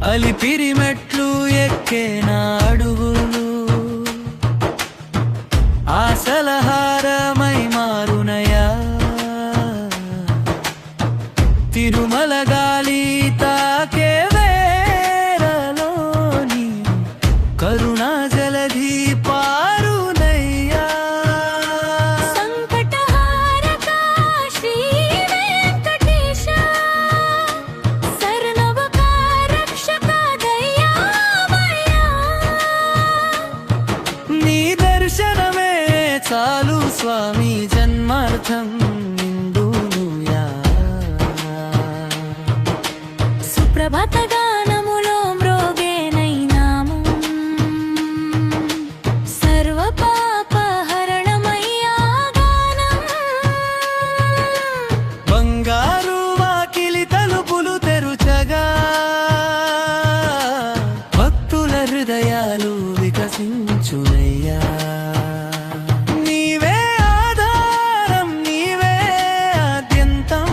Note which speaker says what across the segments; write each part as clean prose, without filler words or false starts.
Speaker 1: అలిపిరి మెట్లు ఎక్కే నా అడుగులు ఆశలహారమై మారునయా. తిరుమల గాలి తాకే వేరలోని కరుణా జలధి పారునయ్యా.
Speaker 2: సంకటహారక శ్రీ వెంకటేశ శరణవక రక్షక దయామయ్యా.
Speaker 1: నీ దర్శనమే చాలు స్వామి జన్మార్థం నిండునుయా.
Speaker 2: సుప్రభాత గానములో మ్రోగేనైనాము సర్వ పాప హరణమయ్యా గానం.
Speaker 1: బంగారు వాకిలి తలుపులు తెరుచగా భక్తుల హృదయాలు వికసించునయ్యా. నీవే ఆధారం, నీవే ఆద్యంతం,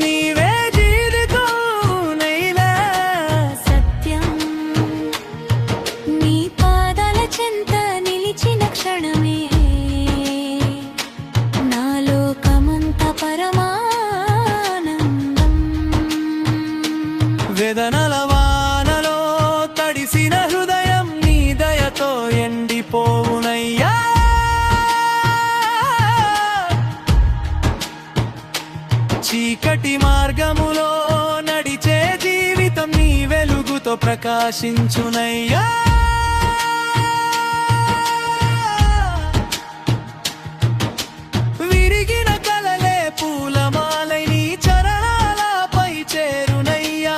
Speaker 1: నీవే జీవితం నైనా
Speaker 2: సత్యం నీ పాదాల చెంత నిలిచిన క్షణమే నా లోకమంత పరమానందం.
Speaker 1: వేదనల వానలో తడిసిన హృదయం నీ దయతో ఎండిపోవునయ్యా. చీకటి మార్గములో నడిచే జీవితం నీ వెలుగుతో ప్రకాశించునయ్యా. విరిగిన కలలే పూలమాల